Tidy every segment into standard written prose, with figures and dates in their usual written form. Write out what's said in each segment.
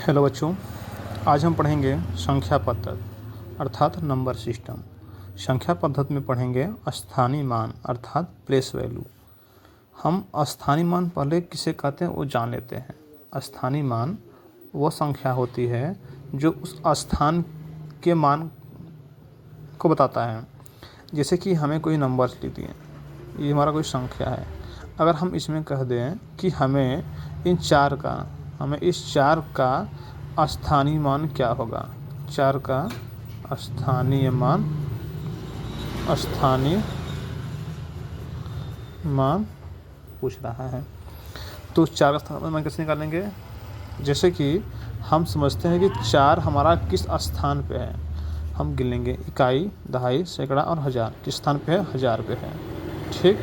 Hello बच्चों, आज हम पढ़ेंगे संख्या पद्धति अर्थात नंबर सिस्टम। संख्या पद्धति में पढ़ेंगे स्थानीय मान अर्थात प्लेस वैल्यू। हम स्थानीय मान पहले किसे कहते हैं वो जान लेते हैं। स्थानीय मान वो संख्या होती है जो उस स्थान के मान को बताता है। जैसे कि हमें कोई नंबर्स लिख दिए, ये हमारा कोई संख्या है। अगर हम इसमें कह दें कि हमें इस चार का स्थानीय मान क्या होगा, चार का स्थानीय मान पूछ रहा है, तो चार का स्थानीय मान कैसे निकालेंगे। जैसे कि हम समझते हैं कि चार हमारा किस स्थान पे है, हम गिन लेंगे इकाई, दहाई, सैकड़ा और हज़ार किस स्थान पे है, 1000 पे है। ठीक,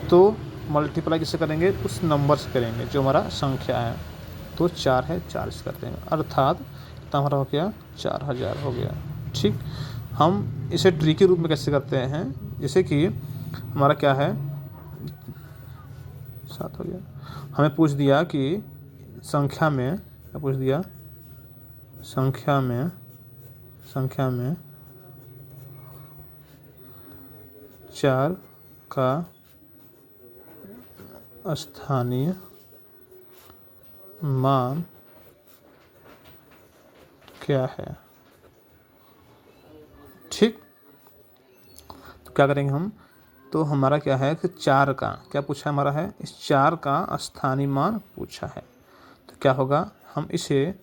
तो मल्टीप्लाई किससे करेंगे, उस नंबर से करेंगे जो हमारा संख्या है। तो 4 है, 4 से करते हैं, अर्थात कितना हमारा हो गया, 4000 हो गया। ठीक, हम इसे ट्री के रूप में कैसे करते हैं, जैसे कि हमारा क्या है, 7 हो गया। हमें पूछ दिया कि संख्या में क्या पूछ दिया, संख्या में 4 का स्थानीय मान क्या है। ठीक, तो क्या करेंगे हम, तो हमारा क्या है कि 4 का क्या पूछा हमारा है, इस 4 का स्थानीय मान पूछा है। तो क्या होगा, हम इसे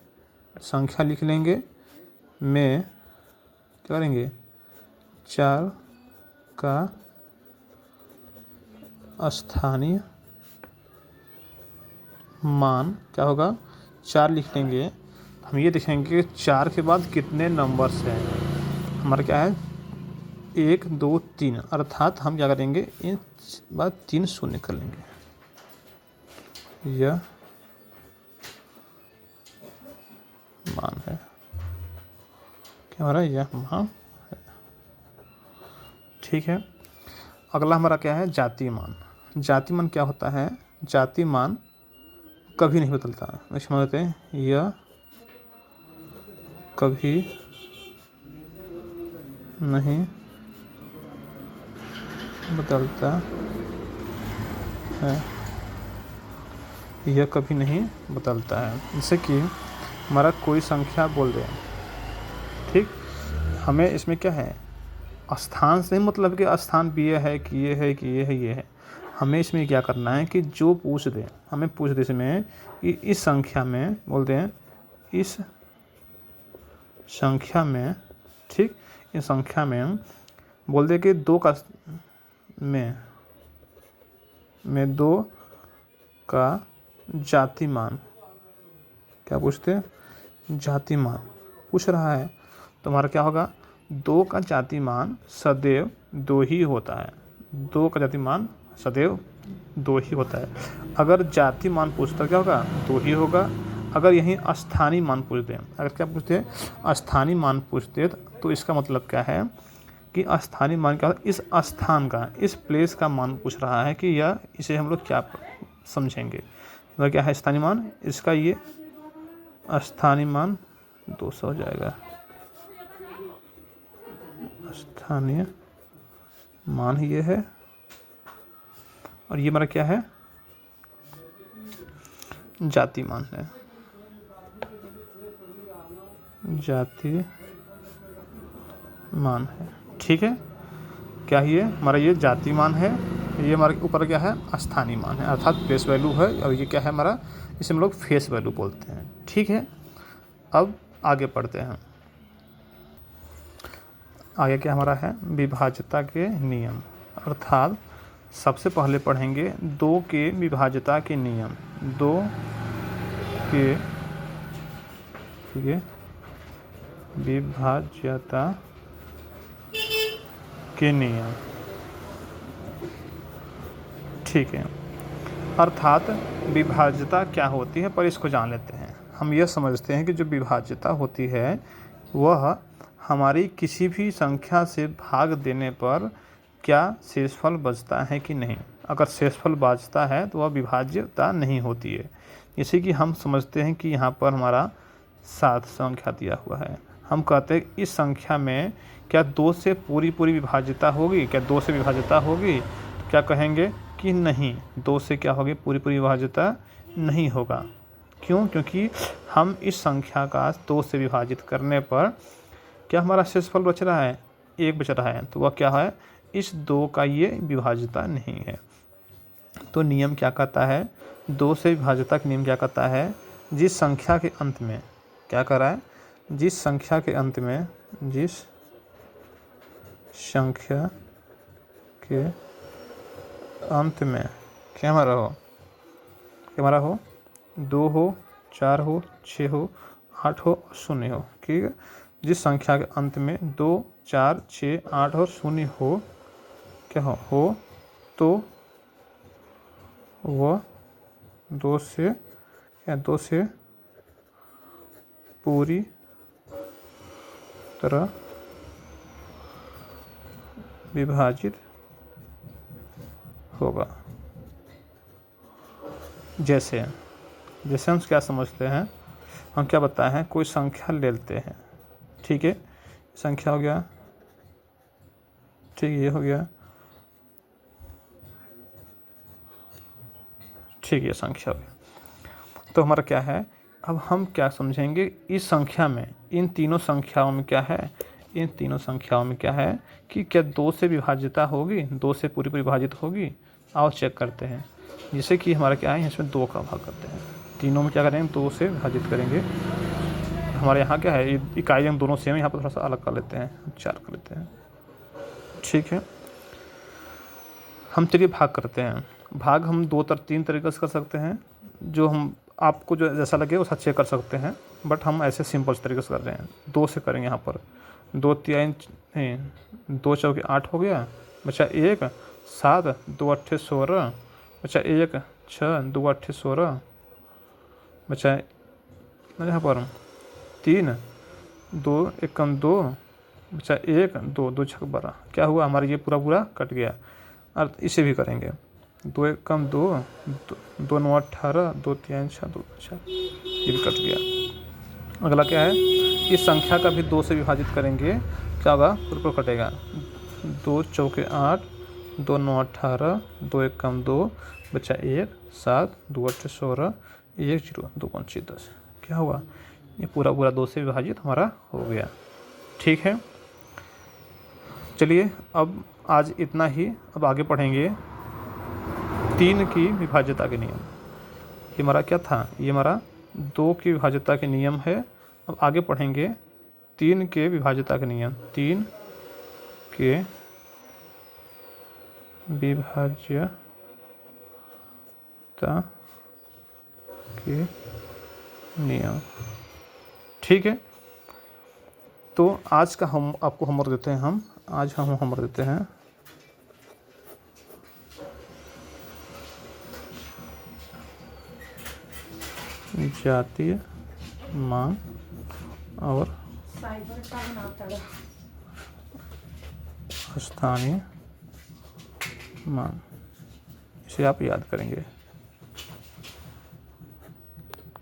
संख्या लिख लेंगे में क्या करेंगे, 4 का स्थानीय मान क्या होगा, 4 लिख लेंगे। हम ये देखेंगे कि 4 के बाद कितने नंबर्स हैं। हमारा क्या है, 1 2 3, अर्थात हम क्या करेंगे, इन बाद 3 शून्य कर लेंगे। यह मान है, क्या हमारा यह मान है। ठीक है, अगला हमारा क्या है, जातीय मान। जातीय मान क्या होता है, जातीय मान कभी नहीं बदलता। इसमें होते हैं, यह कभी नहीं बदलता है, यह कभी नहीं बदलता है। जैसे कि हमारा कोई संख्या बोल दें, ठीक, हमें इसमें क्या है, स्थान से मतलब कि स्थान भी ये है कि ये है कि ये है ये है। हमें इसमें क्या करना है कि जो पूछ दें, हमें पूछ दे इसमें कि इस संख्या में बोलते हैं, इस संख्या में, ठीक, इस संख्या में बोल दे कि 2 का में 2 का जाति मान, क्या पूछते हैं, जाति मान पूछ रहा है। तो हमारा क्या होगा, 2 का जाति मान सदैव 2 ही होता है। 2 का जाति मान सदैव 2 ही होता है। अगर जाति मान पूछता क्या होगा, 2 ही होगा। अगर यहीं स्थानीय मान पूछ दें, अगर क्या पूछते हैं, स्थानीय मान पूछते, तो इसका मतलब क्या है कि स्थानीय मान क्या, इस स्थान का, इस प्लेस का मान पूछ रहा है कि यह, इसे हम लोग क्या समझेंगे, वह क्या है स्थानीय मान, इसका ये स्थानीय मान 200 हो जाएगा। स्थानीय मान ये है, और ये हमारा क्या है, जाति मान है, जाति मान है। ठीक है, क्या ये हमारा ये जाति मान है, ये हमारे ऊपर क्या है, स्थानीय मान है अर्थात प्लेस वैल्यू है, और ये क्या है हमारा, इसे हम लोग फेस वैल्यू बोलते हैं। ठीक है, अब आगे पढ़ते हैं। आगे क्या हमारा है, विभाज्यता के नियम, अर्थात सबसे पहले पढ़ेंगे 2 के विभाज्यता के नियम। 2 के विभाज्यता के नियम। ठीक है, अर्थात विभाज्यता क्या होती है, पर इसको जान लेते हैं। हम यह समझते हैं कि जो विभाज्यता होती है वह हमारी किसी भी संख्या से भाग देने पर क्या शेषफल बचता है कि नहीं। अगर शेषफल बचता है तो वह विभाज्यता नहीं होती है। जैसे कि हम समझते हैं कि यहाँ पर हमारा 7 संख्या दिया हुआ है। हम कहते हैं इस संख्या में क्या 2 से पूरी विभाज्यता होगी, क्या 2 से विभाज्यता होगी? तो क्या कहेंगे कि नहीं, 2 से क्या होगी, पूरी विभाज्यता नहीं होगा। क्यों? क्योंकि हम इस संख्या का 2 से विभाजित करने पर क्या हमारा शेषफल बच रहा है, 1 बच रहा है, तो वह क्या है, इस 2 का ये विभाज्यता नहीं है। तो नियम क्या कहता है, 2 से विभाज्यता का नियम क्या कहता है, जिस संख्या के अंत में क्या कर रहा है, जिस संख्या के अंत में क्या हमारा हो 2 हो, 4 हो, 6 हो, 8 हो और 0 हो। ठीक है, जिस संख्या के अंत में 2, 4, 6, 8 और 0 हो, क्या हो तो वह 2 से पूरी तरह विभाजित होगा। जैसे हम क्या समझते हैं, हम क्या बताए हैं, कोई संख्या ले लेते हैं। ठीक है, संख्या हो गया, ठीक, ये हो गया, ठीक, ये संख्या हो गया। तो हमारा क्या है, अब हम क्या समझेंगे, इस संख्या में, इन तीनों संख्याओं में क्या है, इन तीनों संख्याओं में क्या है कि क्या 2 से विभाज्यता होगी, 2 से पूरी विभाजित होगी। आओ चेक करते हैं। जैसे कि हमारा क्या है, इसमें 2 का भाग करते हैं, तीनों में क्या करेंगे, 2 से विभाजित करेंगे। हमारे यहाँ क्या है, इकाई हम दोनों सेम, यहाँ पर थोड़ा सा अलग कर लेते हैं, 4 कर लेते हैं। ठीक है, हम चलिए भाग करते हैं। भाग हम 3 तरीके से कर सकते हैं, जो हम आपको जो जैसा लगे वैसा चेक कर सकते हैं, बट हम ऐसे सिंपल तरीके से कर रहे हैं। 2 से करेंगे। यहाँ पर 2 चौके 8 हो गया, बचा 1, 7, 2 अट्ठे 16, बचा 1, 6, 2 अट्ठे 16, बचा यहाँ पर 3, 2 एकम 2, बचा 1, 2, 2 छक 12। क्या हुआ, हमारा ये पूरा कट गया। और इसे भी करेंगे, 2 एकम 2, 2 9 18, 2 3 6, 2 6, ये भी कट गया। अगला क्या है, इस संख्या का भी 2 से विभाजित करेंगे, क्या होगा, पूरा कटेगा। 2 चौके 8, 2 9 18, 2 एकम 2, बचा 1, 7, 2 अट्ठे 16, 1 0, 2 5 10। क्या हुआ, ये पूरा 2 से विभाजित हमारा हो गया। ठीक है, चलिए अब आज इतना ही। अब आगे पढ़ेंगे 3 की विभाज्यता के नियम। ये हमारा क्या था, ये हमारा 2 की विभाज्यता के नियम है। अब आगे पढ़ेंगे 3 के विभाज्यता के नियम। 3 के विभाज्यता के नियम। ठीक है, तो आज का हम आपको होमवर्क देते हैं। आज हम होमवर्क देते हैं जातीय मान और स्थानीय मान, इसे आप याद करेंगे।